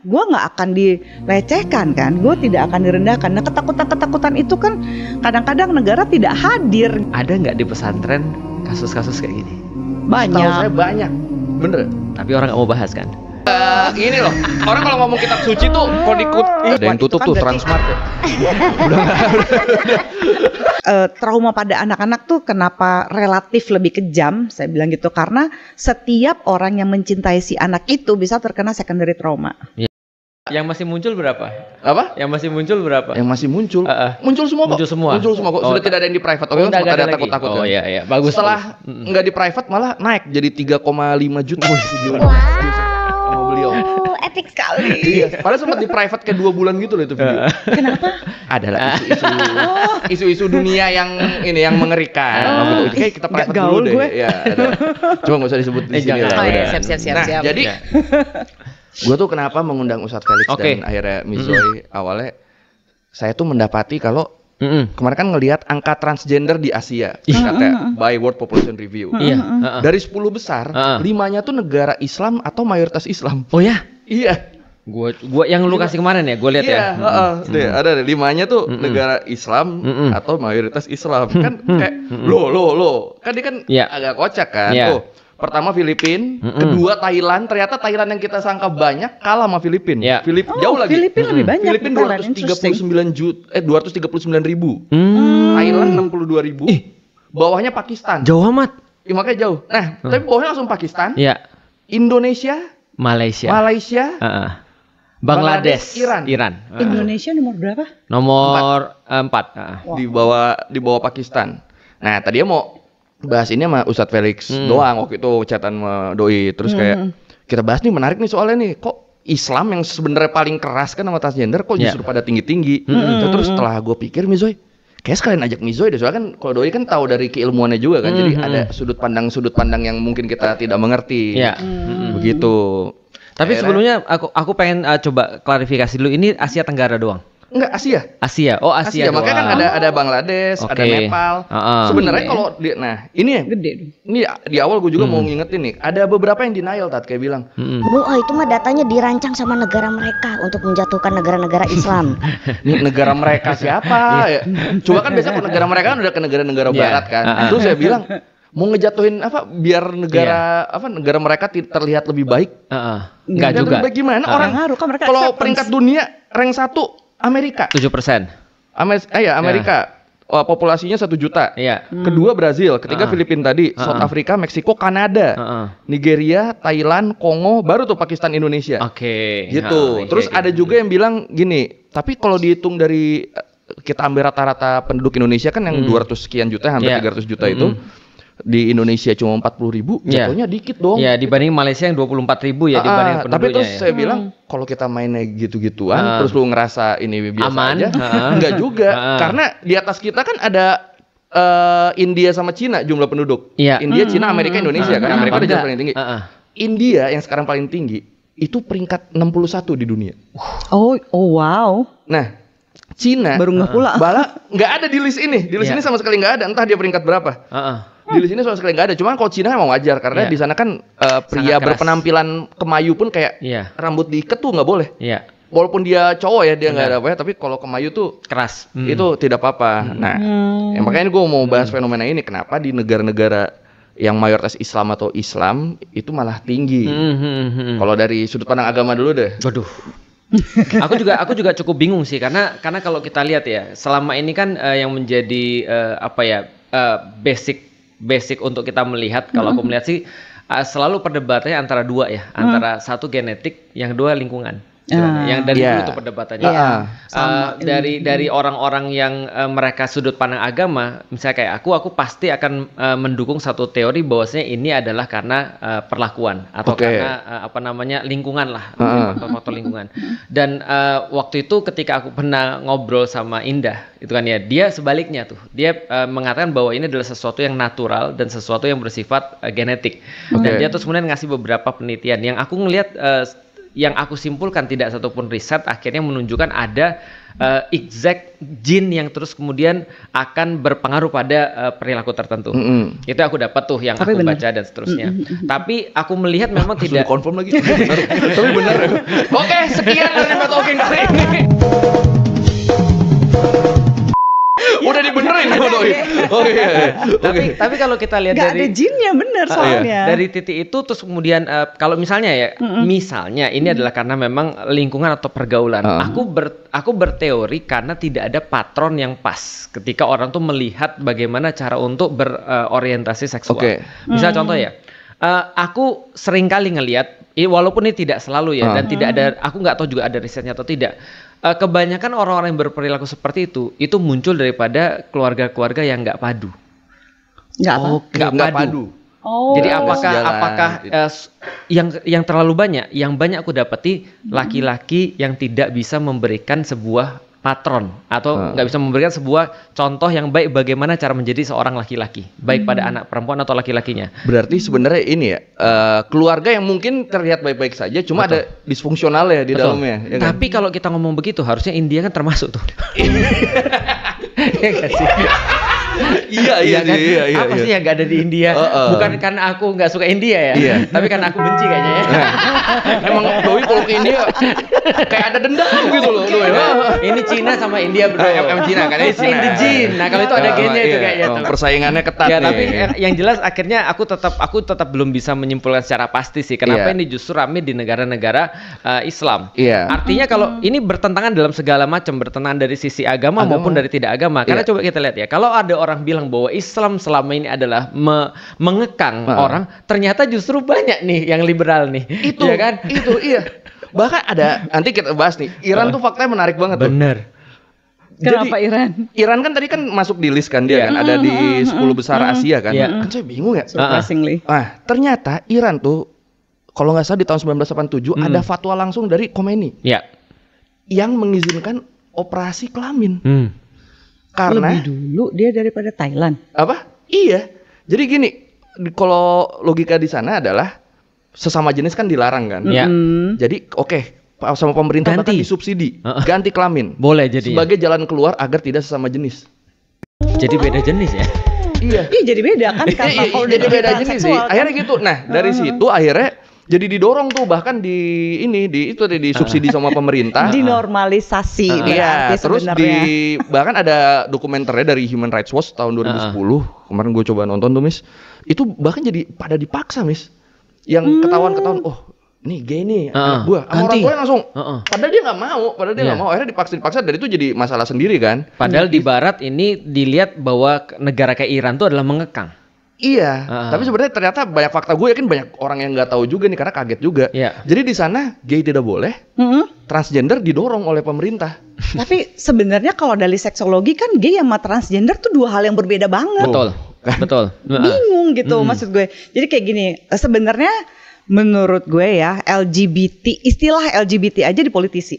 gue nggak akan dilecehkan kan, gue tidak akan direndahkan. Nah ketakutan itu kan kadang-kadang negara tidak hadir. Ada nggak di pesantren kasus-kasus kayak gini? Banyak. Setahu saya banyak, bener. Tapi orang nggak mau bahas kan? Ini loh, orang kalau ngomong kitab suci tuh kalau ikut ada yang tutup kan tuh berarti- Transmart ya. Trauma pada anak-anak tuh kenapa relatif lebih kejam, saya bilang gitu, karena setiap orang yang mencintai si anak itu bisa terkena secondary trauma. Yang masih muncul berapa? Apa? Yang masih muncul berapa? Yang masih muncul? Muncul semua kok. Muncul semua. Muncul semua kok. Sudah tidak ada yang di private. Oke, udah sempat nggak ada lagi. takut-takut Oh kan. iya iya, bagus. Setelah nggak di private malah naik jadi 3,5 juta. Sama beliau. Epic sekali. Iya, padahal sempat di private kayak 2 bulan gitu loh itu video. Kenapa? Adalah isu-isu dunia yang ini yang mengerikan. Gitu. Kayak kita private gaul dulu deh. gue. Ya, ada. Cuma nggak usah disebut di sini jangan. lah. Oh, iya, udah. siap. Nah, jadi gue tuh kenapa mengundang Ustadz Felix Oke. dan akhirnya Mizoy awalnya saya tuh mendapati kalau kemarin kan ngelihat angka transgender di Asia katanya by World Population Review. Iya. Dari 10 besar, 5-nya tuh negara Islam atau mayoritas Islam. Oh ya? Iya. Gua yang lu kasih kemarin ya, gue lihat Iya, ya. ada 5-nya tuh negara Islam atau mayoritas Islam. Kan kayak lo. Kan dia kan Iya. agak kocak kan. Iya. Tuh, pertama Filipina, kedua Thailand. Ternyata Thailand yang kita sangka banyak kalah sama Filipina. Iya. Jauh lagi. Filipina lebih banyak. Filipina 239 ribu. Thailand 62 ribu. Bawahnya Pakistan. Jauh amat. Ya, makanya jauh. Nah, tapi bawahnya langsung Pakistan, Iya. Indonesia, Malaysia. Bangladesh, Iran. Indonesia nomor berapa? Nomor 4. di bawah Pakistan. Nah, tadinya mau bahas ini sama Ustadz Felix doang waktu itu chatan sama Doi. Terus kayak kita bahas nih, menarik nih soalnya nih, kok Islam yang sebenarnya paling keras kan sama transgender kok justru pada tinggi-tinggi. Terus setelah gue pikir Mizoy, kayak sekalian ajak Mizoy deh, soalnya kan kalau Doi kan tahu dari keilmuannya juga kan, jadi ada sudut pandang yang mungkin kita tidak mengerti. Iya. Begitu. Tapi Akhirnya- sebelumnya aku pengen coba klarifikasi dulu. Ini Asia Tenggara doang. Enggak, Asia. Asia. Oh, Asia. Makanya kan doang. ada Bangladesh, ada Oke. Nepal. Sebenarnya kalau ini ya, Gede dong. ini di awal gue juga mau ngingetin nih, ada beberapa yang denial kayak bilang, itu mah datanya dirancang sama negara mereka untuk menjatuhkan negara-negara Islam. ini negara mereka siapa ya? Coba kan biasanya kalau negara mereka kan udah ke negara-negara Iya. barat kan. Terus saya bilang mau ngejatuhin apa biar negara mereka terlihat lebih baik. Enggak Terlihat juga. lebih baik gimana? Orang Ngaruh kan mereka kalau acceptance. peringkat dunia rank 1 Amerika. 7%. Amerika. Populasinya 1 juta. Iya. Kedua Brazil, ketiga Filipina tadi, South Africa, Meksiko, Kanada, Nigeria, Thailand, Kongo, baru tuh Pakistan, Indonesia. Oke. Gitu. Terus ada juga yang bilang gini, tapi kalau dihitung dari kita ambil rata-rata penduduk Indonesia kan yang 200 sekian juta, hampir 300 juta itu. Di Indonesia cuma 40 ribu, jatuhnya dikit dong. Ya, dibanding Malaysia yang 24 ribu ya, dibanding penduduknya. Tapi terus ya. saya bilang, kalau kita mainnya gitu-gituan, terus lu ngerasa ini biasa Aman. aja, enggak juga. Karena di atas kita kan ada India sama Cina jumlah penduduk. Iya. India, Cina, Amerika, Indonesia kan. Amerika udah Enggak. paling tinggi. India yang sekarang paling tinggi itu peringkat 61 di dunia. Oh wow. Nah, Cina Baru nggak pula. Bala nggak ada di list ini. Di list Iya. ini sama sekali nggak ada. Entah dia peringkat berapa. Di list ini sama sekali nggak ada. Cuman kalau Cina emang wajar karena Iya. di sana kan pria Sangat keras. berpenampilan kemayu pun kayak Iya. rambut diikat tuh nggak boleh. Iya. Walaupun dia cowok ya, dia nggak Benar. ada apa ya. Tapi kalau kemayu tuh Keras. itu tidak apa-apa. Nah, ya makanya gue mau bahas fenomena ini. Kenapa di negara-negara yang mayoritas Islam atau Islam itu malah tinggi. Kalau dari sudut pandang agama dulu deh. Waduh. aku juga cukup bingung sih karena kalau kita lihat ya selama ini kan yang menjadi basic untuk kita melihat kalau aku melihat sih selalu perdebatannya antara dua ya, antara satu genetik, yang kedua lingkungan. Yang dari dulu itu perdebatannya. Dari orang-orang yang mereka sudut pandang agama, misalnya kayak aku pasti akan mendukung satu teori bahwasanya ini adalah karena perlakuan atau karena lingkungan lah, faktor-faktor lingkungan. Dan waktu itu ketika aku pernah ngobrol sama Indah, itu kan ya, dia sebaliknya tuh, dia mengatakan bahwa ini adalah sesuatu yang natural dan sesuatu yang bersifat genetik. Dan dia terus kemudian ngasih beberapa penelitian yang aku ngelihat yang aku simpulkan tidak satupun riset akhirnya menunjukkan ada exact gene yang terus kemudian akan berpengaruh pada perilaku tertentu. Itu aku dapat tuh yang aku baca dan seterusnya. Tapi aku melihat memang tidak confirm lagi. Tapi benar. Oke, sekian dari Mbak Talking kali ini. Udah dibenerin sama Doi. Oh iya. Tapi kalau kita lihat Gak dari ada jinnya bener soalnya. Dari titik itu terus kemudian kalau misalnya ya, misalnya ini adalah karena memang lingkungan atau pergaulan. Aku berteori karena tidak ada patron yang pas ketika orang tuh melihat bagaimana cara untuk berorientasi seksual. Misal contoh ya, aku sering kali ngelihat, walaupun ini tidak selalu ya, dan tidak ada, aku nggak tahu juga ada risetnya atau tidak. Kebanyakan orang-orang yang berperilaku seperti itu muncul daripada keluarga-keluarga yang nggak padu. Nggak padu. Jadi apakah yang terlalu banyak? Yang banyak aku dapati laki-laki yang tidak bisa memberikan sebuah patron atau nggak bisa memberikan sebuah contoh yang baik bagaimana cara menjadi seorang laki-laki, baik pada anak perempuan atau laki-lakinya. Berarti sebenarnya ini ya, keluarga yang mungkin terlihat baik-baik saja, cuma ada disfungsional ya di dalamnya. Ya kan? Tapi kalau kita ngomong begitu, harusnya India kan termasuk tuh. Iya nggak sih? Iya. Apa sih yang nggak ada di India? Bukan karena aku nggak suka India ya, tapi karena aku benci kayaknya ya. Emang Doi kalau ke India kayak ada dendam gitu loh. Ini Cina sama India bro. Yang Cina kan? It's in the gene. Nah kalau itu ada gennya itu kayaknya. Persaingannya ketat ya, nih. Tapi yang jelas akhirnya aku tetap belum bisa menyimpulkan secara pasti sih kenapa ini justru rame di negara-negara Islam. Artinya kalau ini bertentangan dalam segala macam, bertentangan dari sisi agama maupun dari tidak agama. Karena coba kita lihat ya, kalau ada orang bilang bahwa Islam selama ini adalah mengekang orang, ternyata justru banyak nih yang liberal nih. Itu ya kan? Itu iya. Bahkan ada, nanti kita bahas nih, Iran tuh faktanya menarik banget. Bener. Kenapa Iran? Iran kan tadi kan masuk di list kan dia kan, ada di 10 besar Asia kan. Kan saya bingung ya. Surprisingly. Ternyata Iran tuh kalau nggak salah di tahun 1987 ada fatwa langsung dari Khomeini. Yang mengizinkan operasi kelamin. Karena lebih dulu dia daripada Thailand. Apa? Iya. Jadi gini, kalau logika di sana adalah sesama jenis kan dilarang kan. Jadi sama pemerintah bahkan disubsidi ganti kelamin. Boleh jadi. Sebagai jalan keluar agar tidak sesama jenis. Jadi beda jenis ya? Iya jadi beda kan? Kalau jadi beda jenis sih. Akhirnya gitu. Nah dari situ akhirnya jadi didorong tuh bahkan disubsidi sama pemerintah. Dinormalisasi. Iya. Terus bahkan ada dokumenternya dari Human Rights Watch tahun 2010. Kemarin gue coba nonton tuh Miss. Itu bahkan jadi pada dipaksa Miss. Yang ketahuan nih gay nih anak gue. Sama orang tua langsung. Padahal dia nggak mau. Akhirnya dipaksa. Dari itu jadi masalah sendiri kan. Padahal di Barat ini dilihat bahwa negara kayak Iran tuh adalah mengekang. Iya, tapi sebenarnya ternyata banyak fakta, gue yakin banyak orang yang nggak tahu juga nih karena kaget juga. Jadi di sana gay tidak boleh, transgender didorong oleh pemerintah. Tapi sebenarnya kalau dari seksologi kan gay sama transgender tuh dua hal yang berbeda banget. Betul. Bingung gitu maksud gue. Jadi kayak gini, sebenarnya menurut gue ya istilah LGBT aja dipolitisi.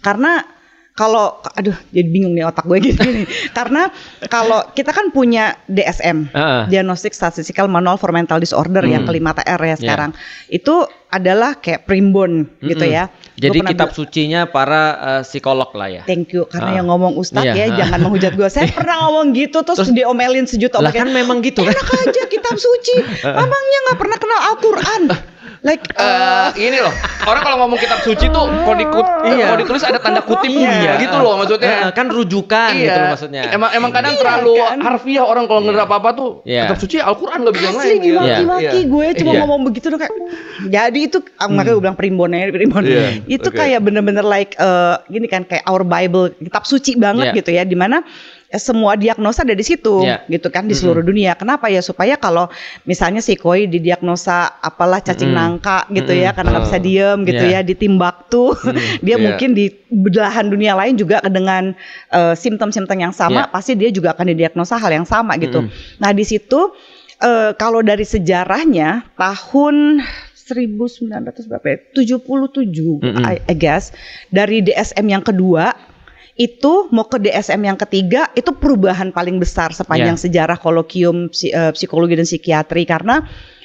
Karena kalau jadi bingung nih otak gue gini. Karena kalau kita kan punya DSM, Diagnostic Statistical Manual for Mental Disorder yang kelima TR ya sekarang. Itu adalah kayak primbon gitu ya. Jadi kitab sucinya para psikolog lah ya. Thank you karena yang ngomong Ustadz ya jangan menghujat gue. Saya pernah ngomong gitu terus diomelin sejuta orang. Lah kan memang gitu kan. Enak aja kitab suci. Mamangnya nggak pernah kenal Al-Quran. Ini loh, orang kalau ngomong kitab suci tuh kalau ditulis ada tanda kutipnya gitu loh maksudnya. Kan rujukan gitu loh maksudnya. Emang kadang terlalu harfiah orang kalau ngerap apa tuh. Kitab suci Al-Quran nggak bisa lain. Asli dimaki-maki gue cuma ngomong begitu tuh kayak. Jadi itu makanya gue bilang primbon. Itu kayak bener-bener gini kan kayak our Bible, kitab suci banget gitu ya, dimana semua diagnosa ada di situ gitu kan di seluruh dunia. Kenapa ya? Supaya kalau misalnya si Koi didiagnosa apalah cacing nangka gitu ya karena nggak bisa diem gitu ya di Timbuktu dia mungkin di belahan dunia lain juga dengan simptom-simptom yang sama pasti dia juga akan didiagnosa hal yang sama gitu. Nah di situ kalau dari sejarahnya tahun 1977 I guess dari DSM yang kedua itu mau ke DSM yang ketiga itu perubahan paling besar sepanjang sejarah kolokium psikologi dan psikiatri karena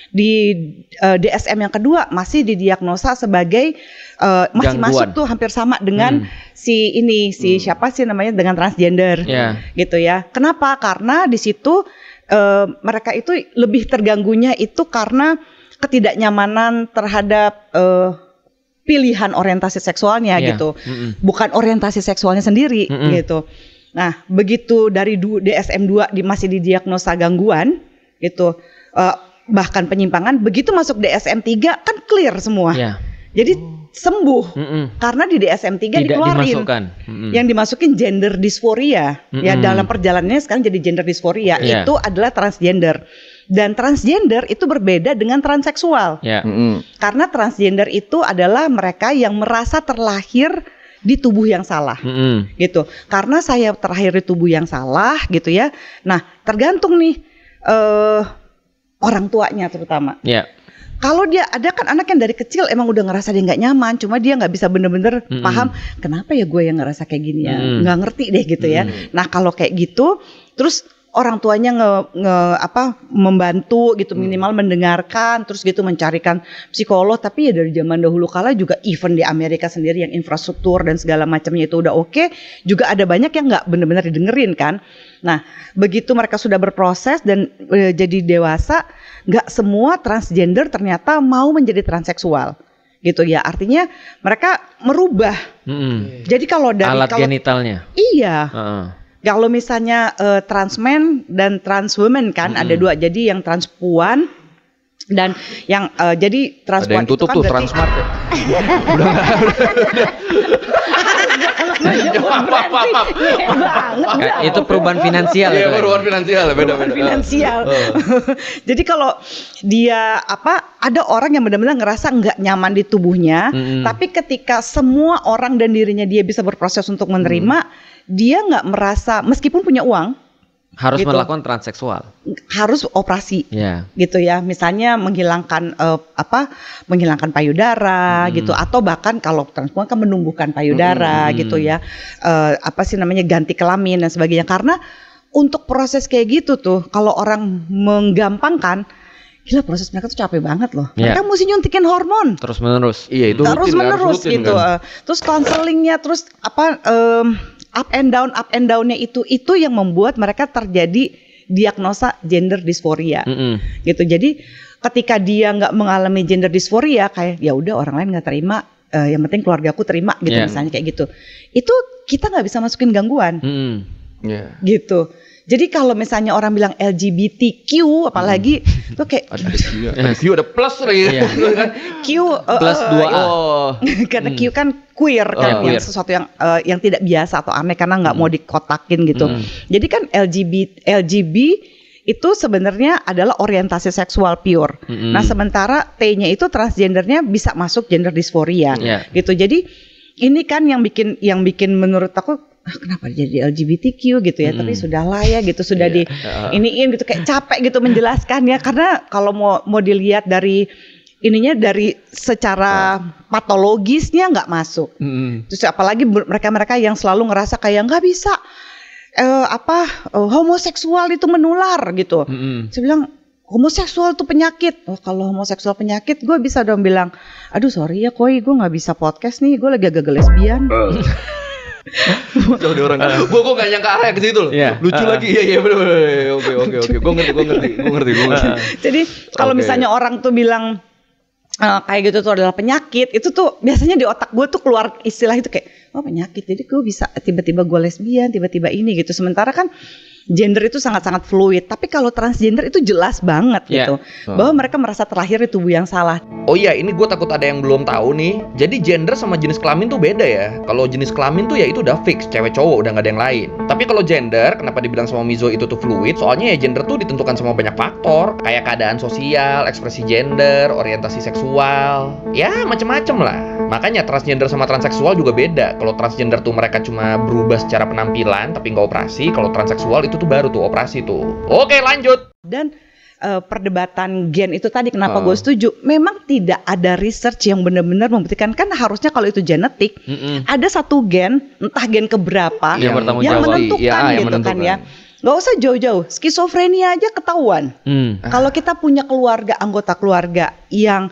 Di DSM yang kedua masih didiagnosa sebagai masih gangguan. masuk tuh hampir sama dengan siapa sih namanya, dengan transgender, gitu ya. Kenapa? Karena di situ mereka itu lebih terganggunya itu karena ketidaknyamanan terhadap pilihan orientasi seksualnya gitu, bukan orientasi seksualnya sendiri gitu. Nah, begitu dari DSM 2 masih didiagnosa gangguan gitu, bahkan penyimpangan, begitu masuk DSM 3 kan clear semua. Jadi sembuh karena di DSM 3 dikeluarin yang dimasukin gender dysphoria ya, dalam perjalanannya sekarang jadi gender dysphoria itu adalah transgender. Dan transgender itu berbeda dengan transseksual karena transgender itu adalah mereka yang merasa terlahir di tubuh yang salah gitu. Karena saya terlahir di tubuh yang salah gitu ya. Nah, tergantung nih orang tuanya terutama. Kalau dia ada kan anak yang dari kecil emang udah ngerasa dia nggak nyaman, cuma dia nggak bisa bener-bener paham kenapa ya gue yang ngerasa kayak gini ya, nggak ngerti deh gitu ya. Nah kalau kayak gitu, terus orang tuanya membantu gitu, minimal mendengarkan, terus gitu mencarikan psikolog. Tapi ya dari zaman dahulu kala juga even di Amerika sendiri yang infrastruktur dan segala macamnya itu udah oke, juga ada banyak yang nggak benar-benar didengerin kan. Nah begitu mereka sudah berproses dan jadi dewasa, nggak semua transgender ternyata mau menjadi transseksual gitu ya. Artinya mereka merubah. Jadi kalau dari alat genitalnya. Iya. Kalau misalnya transmen dan transwoman kan ada dua. Jadi yang transpuan dan yang jadi transpuan ada yang tutup itu kan tuh berarti Transmart ya. Itu perubahan finansial. Iya, perubahan finansial, beda-beda. Finansial. Jadi kalau dia ada orang yang benar-benar ngerasa nggak nyaman di tubuhnya, tapi ketika semua orang dan dirinya dia bisa berproses untuk menerima, dia nggak merasa meskipun punya uang harus gitu, melakukan transseksual, harus operasi, gitu ya. Misalnya menghilangkan menghilangkan payudara gitu, atau bahkan kalau transpuan kan menumbuhkan payudara gitu ya, ganti kelamin dan sebagainya. Karena untuk proses kayak gitu tuh, kalau orang menggampangkan, gila proses mereka tuh capek banget loh. Mereka mesti nyuntikin hormon terus menerus. Iya itu terus menerus gitu. Kan? Terus konselingnya, terus up and down-nya itu yang membuat mereka terjadi diagnosa gender dysphoria. Gitu. Jadi ketika dia nggak mengalami gender dysphoria, kayak ya udah orang lain nggak terima, yang penting keluargaku terima gitu, misalnya kayak gitu. Itu kita nggak bisa masukin gangguan. Gitu. Jadi kalau misalnya orang bilang LGBTQ apalagi itu kayak ada Q, ada plus lagi kan. Q plus 2A. Karena Q kan queer kan, yang sesuatu yang tidak biasa atau aneh karena nggak mau dikotakin gitu. Jadi kan LGB itu sebenarnya adalah orientasi seksual pure. Nah, sementara T-nya itu transgendernya bisa masuk gender dysphoria. Gitu. Jadi ini kan yang bikin menurut aku kenapa jadi LGBTQ gitu ya, tapi sudahlah ya gitu, sudah iniin gitu, kayak capek gitu menjelaskannya, karena kalau mau dilihat dari ininya dari secara patologisnya nggak masuk. Terus apalagi mereka yang selalu ngerasa kayak nggak bisa homoseksual itu menular gitu. Saya bilang homoseksual itu penyakit. Oh, kalau homoseksual penyakit, gue bisa dong bilang, aduh sorry ya Koi, gue nggak bisa podcast nih, gue lagi gagal lesbian. Jauh di orang kan. Gue gak nyangka arah ke situ loh. Lucu lagi. Iya benar. Oke. Gue ngerti. Jadi kalau misalnya orang tuh bilang kayak gitu tuh adalah penyakit, itu tuh biasanya di otak gue tuh keluar istilah itu kayak penyakit. Jadi gue bisa tiba-tiba gue lesbian, tiba-tiba ini gitu. Sementara kan gender itu sangat-sangat fluid. Tapi kalau transgender itu jelas banget gitu, bahwa mereka merasa terlahir di tubuh yang salah. Oh iya, ini gue takut ada yang belum tahu nih. Jadi gender sama jenis kelamin tuh beda ya. Kalau jenis kelamin tuh ya itu udah fix, cewek cowok udah gak ada yang lain. Tapi kalau gender, kenapa dibilang sama Mizo itu tuh fluid? Soalnya ya gender tuh ditentukan sama banyak faktor, kayak keadaan sosial, ekspresi gender, orientasi seksual, ya macem-macem lah. Makanya transgender sama transseksual juga beda. Kalau transgender tuh mereka cuma berubah secara penampilan tapi nggak operasi. Kalau transseksual itu tuh baru tuh operasi tuh. Oke, lanjut. Dan perdebatan gen itu tadi kenapa gue setuju, memang tidak ada research yang benar-benar membuktikan. Kan harusnya kalau itu genetik, ada satu gen, entah gen keberapa yang menentukan gitu kan ya. Nggak usah jauh-jauh, skizofrenia aja ketahuan. Kalau kita punya anggota keluarga yang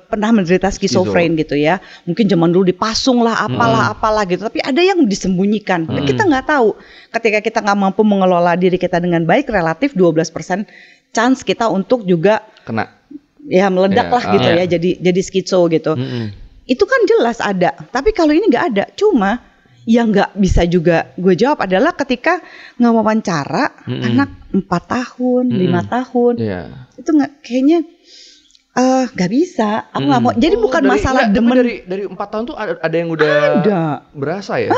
pernah menderita skizofren gitu ya, mungkin zaman dulu dipasung lah, apalah gitu, tapi ada yang disembunyikan. Kita nggak tahu. Ketika kita nggak mampu mengelola diri kita dengan baik, relatif 12% chance kita untuk juga kena. Ya meledak lah gitu ya, jadi skizo gitu. Itu kan jelas ada, tapi kalau ini nggak ada, cuma yang nggak bisa juga gue jawab adalah ketika ngewawancara anak 4 tahun, 5 tahun, itu nggak kayaknya nggak bisa. Aku nggak mau. Jadi bukan masalah demen. Dari 4 tahun tuh ada yang udah berasa ya.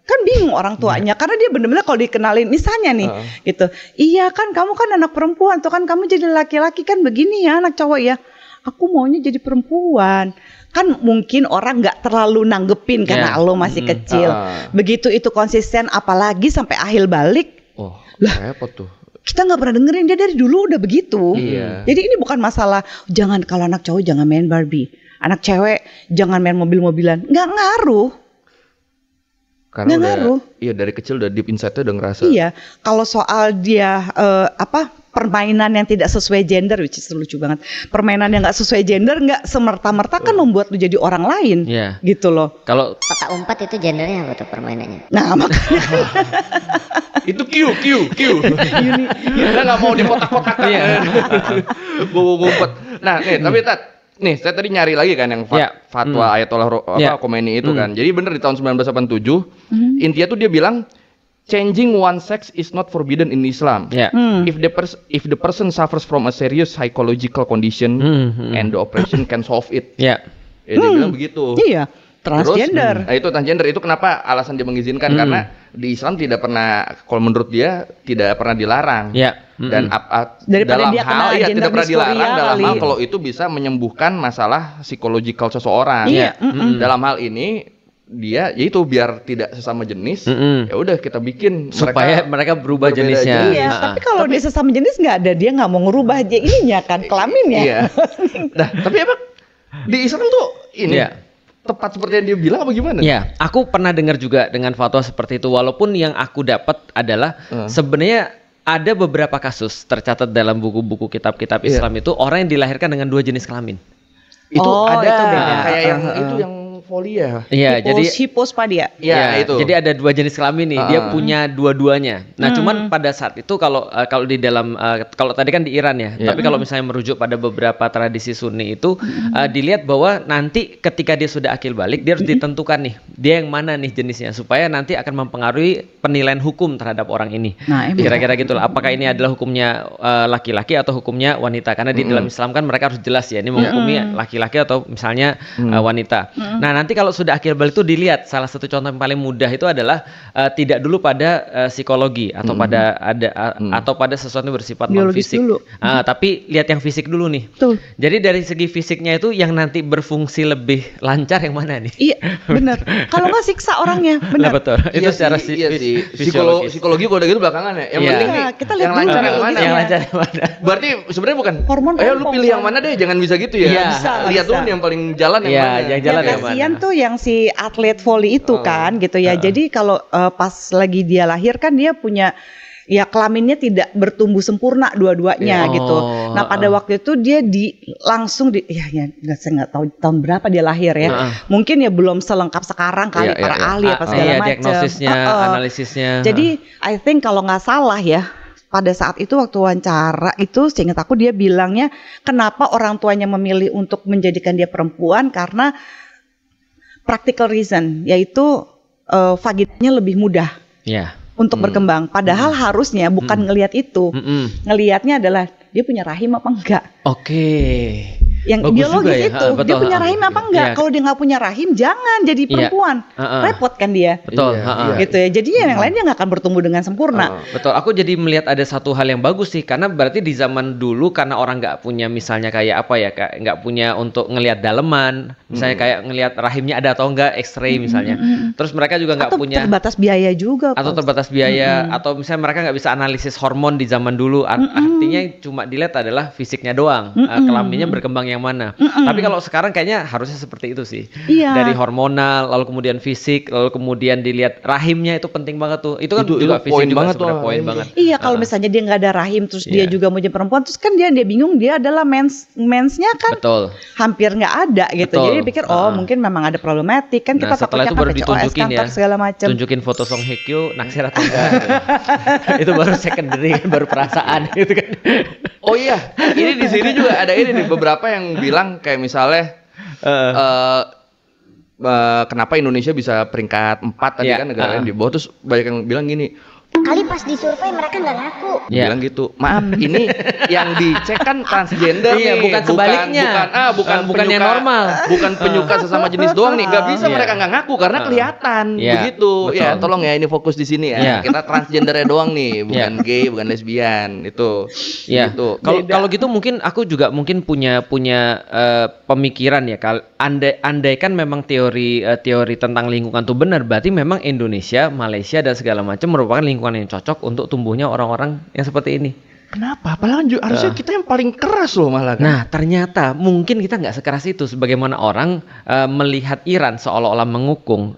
Kan bingung orang tuanya karena dia bener-bener kalau dikenalin misalnya nih gitu. Iya kan kamu kan anak perempuan tuh kan kamu jadi laki-laki kan begini ya anak cowok ya. Aku maunya jadi perempuan. Kan mungkin orang nggak terlalu nanggepin karena lo masih kecil. Begitu itu konsisten, apalagi sampai akhir balik. Repot tuh. Kita nggak pernah dengerin dia dari dulu udah begitu. Jadi ini bukan masalah jangan kalau anak cowok jangan main Barbie, anak cewek jangan main mobil-mobilan. Nggak ngaruh. Karena ngaruh. Iya dari kecil udah deep inside-nya udah ngerasa. Iya. Kalau soal dia permainan yang tidak sesuai gender, which is lucu banget. Permainan yang nggak sesuai gender nggak semerta-merta kan membuat lu jadi orang lain, gitu loh. Kalau Petak umpet itu gendernya apa tuh permainannya? Nah makanya itu Q. Kita nggak mau dipotak-potak. Ngumpet. Nah, tapi nih saya tadi nyari lagi kan yang fatwa Ayatollah Khomeini itu kan. Jadi bener di tahun 1987 intinya tuh dia bilang changing one sex is not forbidden in Islam. If the person suffers from a serious psychological condition and the operation can solve it. Dia bilang begitu. Iya. Transgender. Terus, itu transgender itu kenapa alasan dia mengizinkan karena di Islam tidak pernah, kalau menurut dia tidak pernah dilarang. Dan dalam hal tidak pernah dilarang dalam hal kalau itu bisa menyembuhkan masalah psikologikal seseorang. Dalam hal ini dia yaitu biar tidak sesama jenis, ya udah kita bikin supaya mereka berubah jenisnya. Iya, tapi kalau dia sesama jenis nggak ada, dia nggak mau ngerubah aja ininya kan kelaminnya. Iya. Nah, tapi apa di Islam tuh ini tepat seperti yang dia bilang apa gimana? Ya, aku pernah dengar juga dengan fatwa seperti itu. Walaupun yang aku dapat adalah sebenarnya ada beberapa kasus tercatat dalam buku-buku kitab-kitab Islam itu orang yang dilahirkan dengan 2 jenis kelamin. Itu ada itu beda. Kayak yang folia. Iya, jadi hipospadia. Iya, itu. Jadi ada 2 jenis kelamin nih. Dia punya dua-duanya. Nah, cuman pada saat itu kalau di dalam kalau tadi kan di Iran ya. Tapi kalau misalnya merujuk pada beberapa tradisi Sunni itu dilihat bahwa nanti ketika dia sudah akil balik, dia harus ditentukan nih, dia yang mana nih jenisnya supaya nanti akan mempengaruhi penilaian hukum terhadap orang ini. Nah, kira-kira gitulah. Apakah ini adalah hukumnya laki-laki atau hukumnya wanita? Karena di dalam Islam kan mereka harus jelas ya, ini menghukumi laki-laki atau misalnya wanita. Nah, nanti kalau sudah akil balik itu dilihat salah satu contoh yang paling mudah itu adalah tidak dulu pada psikologi atau pada sesuatu yang bersifat non fisik. Tapi lihat yang fisik dulu nih. Betul. Jadi dari segi fisiknya itu yang nanti berfungsi lebih lancar yang mana nih? Iya, benar. Kalau nggak siksa orangnya, benar. Nah, betul. Itu secara psikologi kalau udah gitu belakangan ya. Yang penting nih kita lihat yang lancar yang mana? Yang lancar yang mana? Berarti sebenarnya bukan hormon. Lu pilih yang mana deh, jangan bisa gitu ya. Lihat dulu yang paling jalan yang mana. Yang jalan yang mana? Tuh yang si atlet volley itu kan gitu ya. Jadi kalau pas lagi dia lahir kan dia punya kelaminnya tidak bertumbuh sempurna dua-duanya gitu. Nah pada waktu itu dia langsung saya nggak tahu tahun berapa dia lahir ya. Mungkin ya belum selengkap sekarang kali para ahli apa segala macam. Diagnosisnya, analisisnya. Jadi I think kalau nggak salah ya, pada saat itu waktu wawancara itu seingat aku dia bilangnya kenapa orang tuanya memilih untuk menjadikan dia perempuan karena practical reason, yaitu vaginanya lebih mudah untuk berkembang. Padahal harusnya bukan ngelihat itu, ngelihatnya adalah dia punya rahim apa enggak. Yang bagus biologis ya. Itu dia punya rahim apa enggak? Kalau dia nggak punya rahim, jangan jadi perempuan, repot kan dia. Betul. Gitu ya. Jadi yang lainnya nggak akan bertumbuh dengan sempurna. Betul. Aku jadi melihat ada satu hal yang bagus sih, karena berarti di zaman dulu karena orang nggak punya misalnya kayak apa ya, kayak nggak punya untuk ngelihat daleman, misalnya kayak ngelihat rahimnya ada atau enggak, X-ray misalnya. Terus mereka juga nggak punya. Terbatas biaya juga. Atau terbatas biaya, atau misalnya mereka nggak bisa analisis hormon di zaman dulu. Artinya cuma dilihat adalah fisiknya doang, kelaminnya berkembang yang yang mana. Tapi kalau sekarang kayaknya harusnya seperti itu sih. Dari hormonal, lalu kemudian fisik, lalu kemudian dilihat rahimnya itu penting banget tuh. Itu kan juga fisik juga sebenarnya poin banget. Iya, kalau misalnya dia nggak ada rahim, terus dia juga mau jadi perempuan, terus kan dia bingung, dia adalah mensnya kan hampir nggak ada gitu. Jadi dia pikir mungkin memang ada problematik kan, kita takutnya kan PCOS, kanker segala macam. Tunjukin foto Song Hye Kyo, naksir atau enggak gitu. Itu baru secondary, baru perasaan gitu kan. Oh iya, ini di sini juga ada ini nih, beberapa yang bilang kayak misalnya kenapa Indonesia bisa peringkat 4 tadi kan negara yang di bawah, terus banyak yang bilang gini, kali pas disurvei mereka nggak ngaku. Bilang gitu. Maaf, ini yang dicek kan transgender nih, bukan sebaliknya. Bukan yang normal. Bukan penyuka sesama jenis doang nih. Gak bisa mereka nggak ngaku karena kelihatan begitu. Betul. Ya, tolong ya ini fokus di sini ya. Kita transgendernya doang nih, bukan gay, bukan lesbian itu. Ya. Gitu. Kalau gitu mungkin aku juga punya pemikiran ya. Andai kan memang teori tentang lingkungan itu benar, berarti memang Indonesia, Malaysia dan segala macam merupakan lingkungan yang cocok untuk tumbuhnya orang-orang yang seperti ini. Kenapa? Padahal harusnya kita yang paling keras loh malah kan? Nah, ternyata mungkin kita nggak sekeras itu. Sebagaimana orang melihat Iran seolah-olah mengukung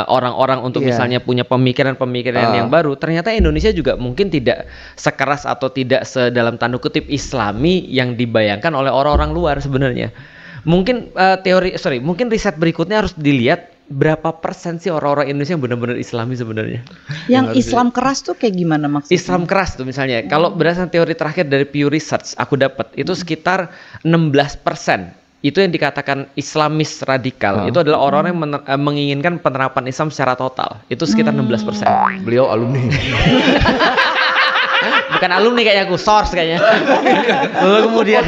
orang-orang untuk misalnya punya pemikiran-pemikiran yang baru. Ternyata Indonesia juga mungkin tidak sekeras atau tidak sedalam tanda kutip Islami yang dibayangkan oleh orang-orang luar sebenarnya. Mungkin mungkin riset berikutnya harus dilihat berapa persen sih orang-orang Indonesia yang benar-benar Islami sebenarnya. Yang Islam keras tuh kayak gimana maksudnya? Islam keras tuh misalnya, kalau berdasarkan teori terakhir dari Pew Research aku dapat itu sekitar 16%. Itu yang dikatakan Islamis radikal. Itu adalah orang-orang yang menginginkan penerapan Islam secara total. Itu sekitar 16%. Beliau alumni. Bukan alumni kayaknya aku, source kayaknya. Lalu kemudian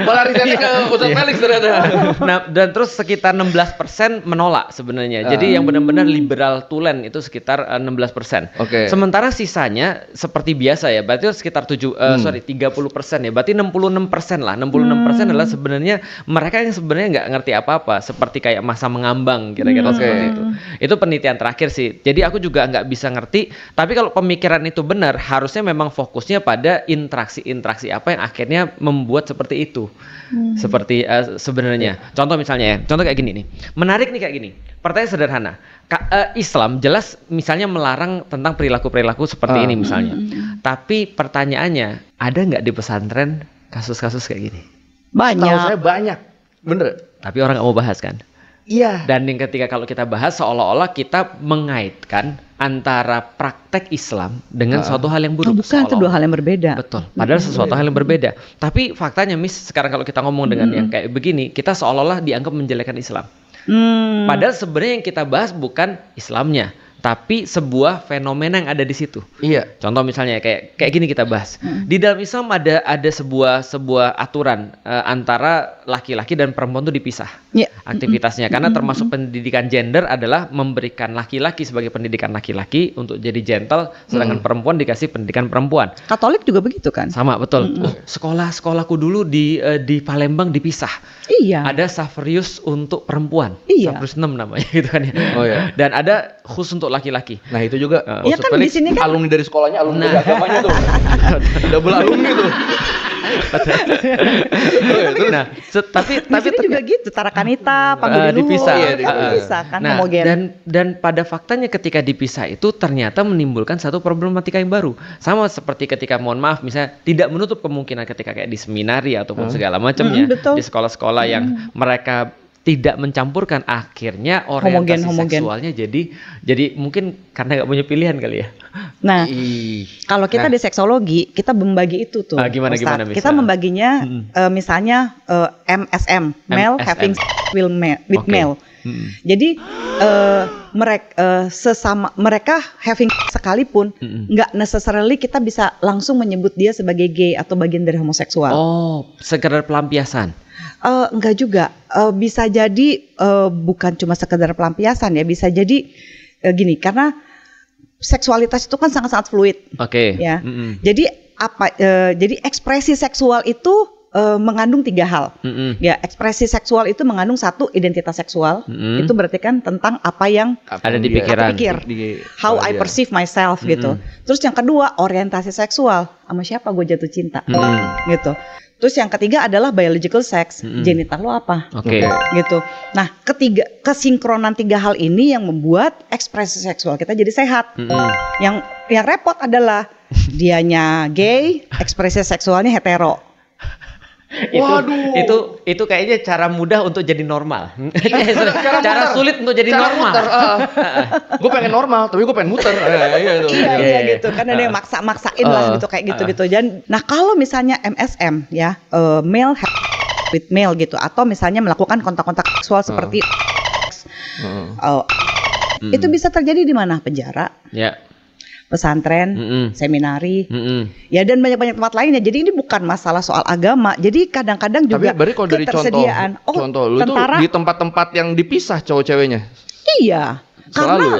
malah risetnya ke Ustadz Felix ternyata. Nah, dan terus sekitar 16% menolak sebenarnya. Jadi yang benar-benar liberal tulen itu sekitar 16%. Sementara sisanya seperti biasa ya, berarti sekitar 30% ya. Berarti 66% lah. 66% adalah sebenarnya mereka yang sebenarnya nggak ngerti apa-apa, seperti kayak masa mengambang kira-kira seperti itu. Itu penelitian terakhir sih. Jadi aku juga nggak bisa ngerti, tapi kalau pemikiran itu benar, harusnya memang fokusnya pada interaksi-interaksi apa yang akhirnya membuat seperti itu. Seperti sebenarnya. Contoh misalnya contoh kayak gini nih. Menarik nih kayak gini. Pertanyaan sederhana. Islam jelas misalnya melarang tentang perilaku-perilaku seperti ini misalnya. Tapi pertanyaannya, ada nggak di pesantren kasus-kasus kayak gini? Banyak. Tahu saya banyak. Bener. Tapi orang nggak mau bahas kan? Iya. Dan yang ketika kalau kita bahas seolah-olah kita mengaitkan antara praktek Islam dengan suatu hal yang buruk. Bukan, itu dua hal yang berbeda. Betul. Padahal sesuatu hal yang berbeda. Tapi faktanya sekarang kalau kita ngomong dengan yang kayak begini, kita seolah-olah dianggap menjelekkan Islam. Padahal sebenarnya yang kita bahas bukan Islamnya, tapi sebuah fenomena yang ada di situ. Iya. Contoh misalnya kayak gini kita bahas. Di dalam Islam ada sebuah aturan antara laki-laki dan perempuan itu dipisah aktivitasnya, karena termasuk pendidikan gender adalah memberikan laki-laki sebagai pendidikan laki-laki untuk jadi gentle, sedangkan perempuan dikasih pendidikan perempuan. Katolik juga begitu kan? Sama, betul. Sekolahku dulu di Palembang dipisah. Iya. Ada Saverius untuk perempuan. Saverius 6 namanya gitu kan ya. Oh iya. Dan ada khusus untuk laki-laki. Nah itu juga ya kan di sini kan alumni dari sekolahnya, alumni dari agamanya tuh. Double alumni tuh. Nah, tapi juga gitu, Tarakanita, Pagudi Luhur, dipisah kan, homogen. Dan pada faktanya ketika dipisah itu ternyata menimbulkan satu problematika yang baru. Sama seperti ketika, mohon maaf, misalnya tidak menutup kemungkinan ketika kayak di seminari ataupun segala macamnya, di sekolah-sekolah yang mereka tidak mencampurkan, akhirnya orientasi seksualnya jadi mungkin karena nggak punya pilihan kali ya. Nah, kalau kita di seksologi kita membagi itu tuh. Gimana misalnya? Kita membaginya misalnya MSM, male having sex with male. Jadi mereka having sekalipun nggak necessarily kita bisa langsung menyebut dia sebagai gay atau bagian dari homoseksual. Oh, sekedar pelampiasan. Enggak juga, bisa jadi bukan cuma sekedar pelampiasan ya, bisa jadi gini, karena seksualitas itu kan sangat-sangat fluid. Ya. Jadi jadi ekspresi seksual itu mengandung 3 hal. Ya, ekspresi seksual itu mengandung 1, identitas seksual. Itu berarti kan tentang apa yang ada di pikiran. How I perceive myself gitu. Terus yang kedua, orientasi seksual. Sama siapa gue jatuh cinta. Gitu. Terus yang ketiga adalah biological sex, genital lo apa? Oke. Gitu. Nah, kesinkronan 3 hal ini yang membuat ekspresi seksual kita jadi sehat. Yang repot adalah dianya gay, ekspresi seksualnya hetero. Itu kayaknya cara mudah untuk jadi normal. cara sulit untuk jadi normal. Gue pengen normal, tapi gue pengen muter. Iya gitu. Kan ada yang maksa-maksain lah gitu kayak gitu-gitu. Dan nah kalau misalnya MSM ya, male with male gitu, atau misalnya melakukan kontak-kontak seksual seperti itu bisa terjadi di mana? Penjara. Ya. Pesantren, seminari, ya dan banyak-banyak tempat lainnya. Jadi ini bukan masalah soal agama. Jadi kadang-kadang juga ketersediaan. Contoh lu tentara, itu di tempat-tempat yang dipisah cowok-ceweknya. Iya, karena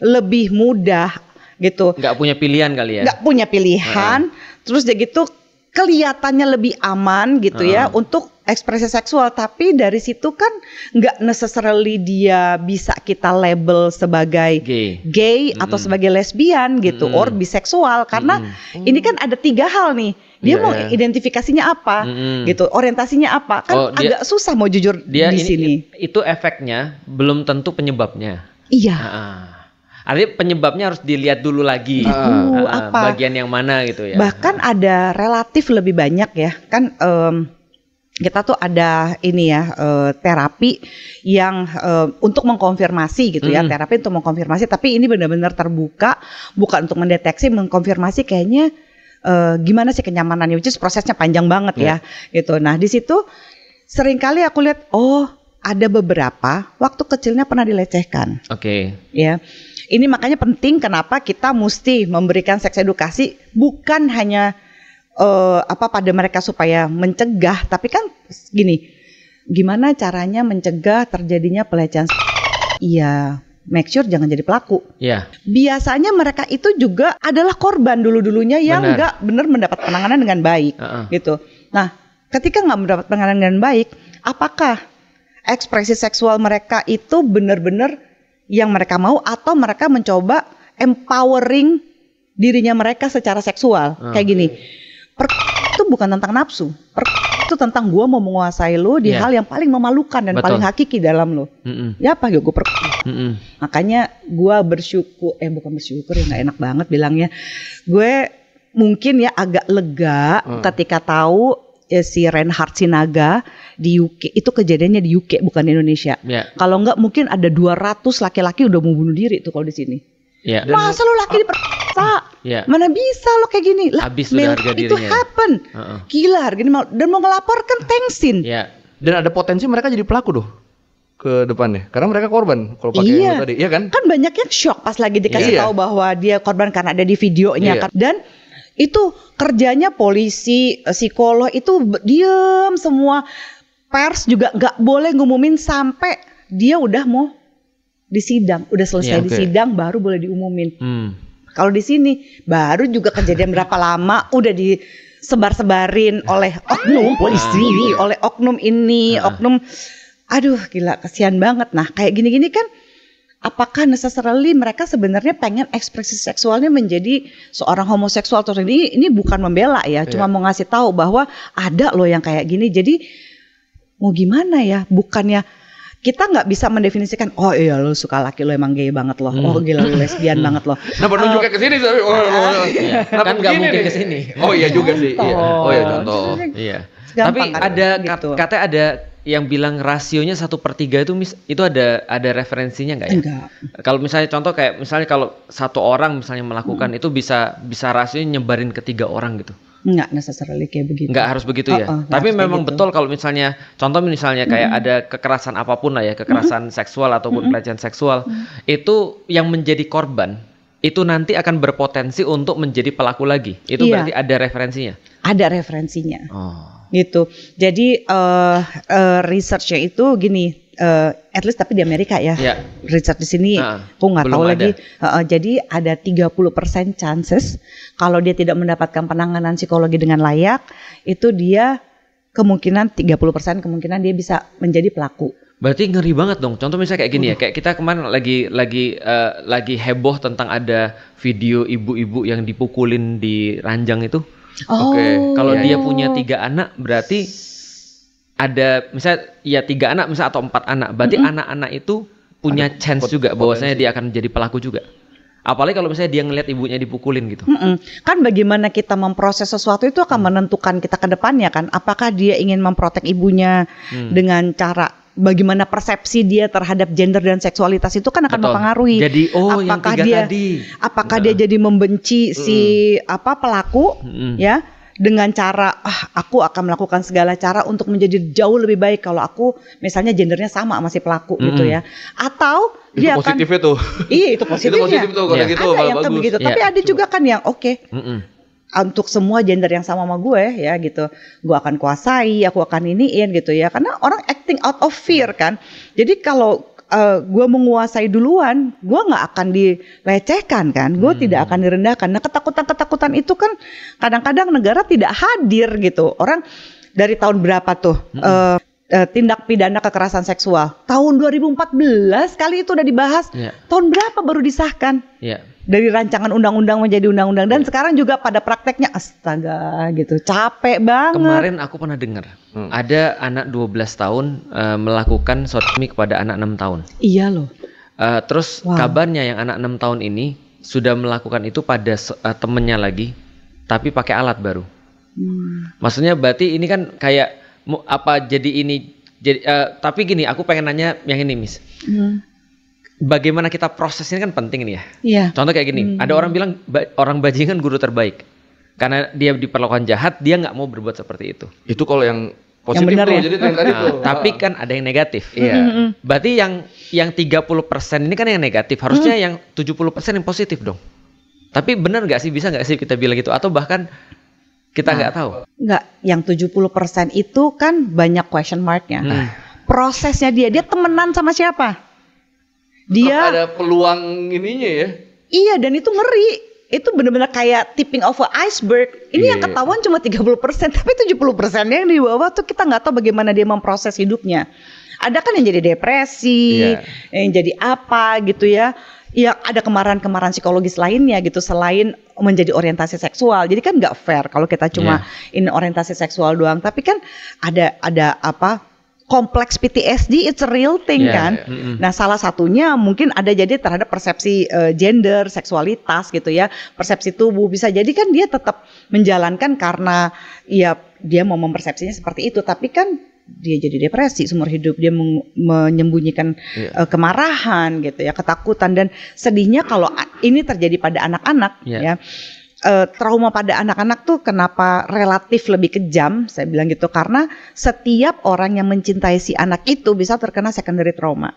lebih mudah gitu. Nggak punya pilihan kali ya? Nggak punya pilihan. Terus dia gitu kelihatannya lebih aman gitu ya untuk ekspresi seksual, tapi dari situ kan nggak necessarily dia bisa kita label sebagai gay atau sebagai lesbian gitu, or biseksual, karena ini kan ada 3 hal nih. Dia mau identifikasinya apa gitu, orientasinya apa, kan agak susah mau jujur di sini. Itu efeknya belum tentu penyebabnya. Iya. Artinya penyebabnya harus dilihat dulu lagi, apa bagian yang mana gitu ya. Bahkan ada relatif lebih banyak ya kan. Kita tuh ada ini ya terapi yang untuk mengkonfirmasi gitu ya, terapi untuk mengkonfirmasi, tapi ini benar-benar terbuka, bukan untuk mendeteksi, mengkonfirmasi kayaknya gimana sih kenyamanannya, which is prosesnya panjang banget ya gitu. Nah di situ seringkali aku lihat ada beberapa waktu kecilnya pernah dilecehkan. Ya. Ini makanya penting kenapa kita mesti memberikan seks edukasi, bukan hanya pada mereka supaya mencegah, tapi kan gini, gimana caranya mencegah terjadinya pelecehan? Iya, make sure jangan jadi pelaku. Biasanya mereka itu juga adalah korban dulunya yang nggak benar mendapat penanganan dengan baik, gitu. Nah, ketika nggak mendapat penanganan dengan baik, apakah ekspresi seksual mereka itu benar-benar yang mereka mau, atau mereka mencoba empowering dirinya mereka secara seksual, kayak gini? Itu bukan tentang nafsu. Itu tentang gue mau menguasai lo di hal yang paling memalukan dan paling hakiki dalam lo. Ya apa ya gue Makanya gue bukan bersyukur ya, nggak enak banget bilangnya. Gue mungkin ya agak lega ketika tahu si Reinhard Sinaga di UK, itu kejadiannya di UK bukan di Indonesia. Kalau enggak mungkin ada 200 laki-laki udah mau bunuh diri tuh kalau di sini. Masa lo laki diperkosa? Mana bisa lo kayak gini? Habis sudah harga dirinya. Itu happen. Gila harga ini dan mau ngelaporkan thanksin. Dan ada potensi mereka jadi pelaku doh ke depannya, karena mereka korban kalau pakai yang tadi, iya kan? Kan banyak yang shock pas lagi dikasih tahu bahwa dia korban karena ada di videonya. Dan itu kerjanya polisi, psikolog itu diem semua. Pers juga nggak boleh ngumumin sampai dia udah mau di sidang, udah selesai di sidang baru boleh diumumin. Kalau di sini baru juga kejadian berapa lama udah disebar-sebarin oleh oknum polisi, oleh oknum ini, oknum, aduh gila kasihan banget. Nah kayak gini-gini kan, apakah necessarily mereka sebenarnya pengen ekspresi seksualnya menjadi seorang homoseksual? Terus ini bukan membela ya, cuma mau ngasih tahu bahwa ada loh yang kayak gini. Jadi mau gimana ya, bukannya kita nggak bisa mendefinisikan, oh iya lo suka laki lo emang gay banget loh, oh gila lo lesbian banget loh. Nah penunjuknya ke sini, kan nggak mungkin ke sini. Oh iya juga sih. Oh iya contoh. Tapi ada gitu. Katanya ada yang bilang rasionya 1/3 itu ada referensinya nggak ya? Enggak. Kalau misalnya contoh kayak misalnya kalau satu orang misalnya melakukan itu bisa rasionya nyebarin ke 3 orang gitu. Enggak necessarily kayak begitu. Enggak harus begitu ya. Tapi memang betul kalau misalnya contoh misalnya kayak ada kekerasan apapun lah ya, kekerasan seksual ataupun pelecehan seksual, itu yang menjadi korban itu nanti akan berpotensi untuk menjadi pelaku lagi. Itu berarti ada referensinya. Ada referensinya. Gitu. Jadi researchnya itu gini, at least tapi di Amerika ya. Research di sini aku nggak tahu lagi. Jadi ada 30% chances kalau dia tidak mendapatkan penanganan psikologi dengan layak, itu dia kemungkinan 30% kemungkinan dia bisa menjadi pelaku. Berarti ngeri banget dong. Contoh misalnya kayak gini ya, kayak kita kemarin lagi heboh tentang ada video ibu-ibu yang dipukulin di ranjang itu. Kalau dia punya 3 anak berarti ada misalnya ya 3 anak misalnya atau 4 anak, berarti anak-anak itu punya chance juga bahwasanya dia akan jadi pelaku juga. Apalagi kalau misalnya dia ngelihat ibunya dipukulin gitu. Kan bagaimana kita memproses sesuatu itu akan menentukan kita ke depannya kan. Apakah dia ingin memprotek ibunya dengan cara bagaimana persepsi dia terhadap gender dan seksualitas itu kan akan mempengaruhi. Jadi apakah dia jadi membenci si pelaku ya dengan cara aku akan melakukan segala cara untuk menjadi jauh lebih baik kalau aku misalnya gendernya sama sama si pelaku gitu ya. Atau itu dia positif akan itu. Iya, itu positifnya. Itu positif tuh kalau gitu ada yang begitu, tapi ada juga kan yang untuk semua gender yang sama sama gue ya gitu. Gue akan kuasai, aku akan iniin gitu ya. Karena orang acting out of fear kan. Jadi kalau gue menguasai duluan, gue nggak akan dilecehkan kan, gue tidak akan direndahkan. Nah ketakutan itu kan kadang-kadang negara tidak hadir gitu. Orang dari tahun berapa tuh tindak pidana kekerasan seksual, tahun 2014 kali itu udah dibahas. Tahun berapa baru disahkan? Dari rancangan undang-undang menjadi undang-undang dan sekarang juga pada prakteknya astaga gitu, capek banget. Kemarin aku pernah dengar ada anak 12 tahun melakukan sodomi kepada anak 6 tahun. Iya loh. Terus kabarnya yang anak 6 tahun ini sudah melakukan itu pada temennya lagi, tapi pakai alat baru. Maksudnya berarti ini kan kayak tapi gini, aku pengen nanya yang ini, Miss. Bagaimana kita proses ini kan penting nih ya. Iya. Contoh kayak gini, ada orang bilang orang bajingan guru terbaik. Karena dia diperlakukan jahat, dia nggak mau berbuat seperti itu. Itu kalau yang positif tuh, jadi tadi tuh. Tapi kan ada yang negatif. Iya. Berarti yang 30% ini kan yang negatif, harusnya yang 70% yang positif dong. Tapi benar nggak sih, bisa nggak sih kita bilang gitu? Atau bahkan kita nggak tahu? Nggak, yang 70% itu kan banyak question mark-nya. Prosesnya dia temenan sama siapa? Dia ada peluang ininya ya. Iya, dan itu ngeri. Itu benar-benar kayak tipping of an iceberg. Ini yang ketahuan cuma 30%, tapi 70% yang di bawah tuh kita nggak tahu bagaimana dia memproses hidupnya. Ada kan yang jadi depresi, yang jadi apa gitu ya. Ya ada kemarahan-kemarahan psikologis lainnya gitu selain menjadi orientasi seksual. Jadi kan nggak fair kalau kita cuma ini orientasi seksual doang. Tapi kan ada kompleks PTSD, it's a real thing kan. Nah salah satunya mungkin ada jadi terhadap persepsi gender, seksualitas gitu ya, persepsi tubuh. Bisa jadi kan dia tetap menjalankan karena ya dia mau mempersepsinya seperti itu, tapi kan dia jadi depresi seumur hidup, dia menyembunyikan kemarahan gitu ya, ketakutan dan sedihnya kalau ini terjadi pada anak-anak ya. Trauma pada anak-anak tuh kenapa relatif lebih kejam, saya bilang gitu, karena setiap orang yang mencintai si anak itu bisa terkena secondary trauma.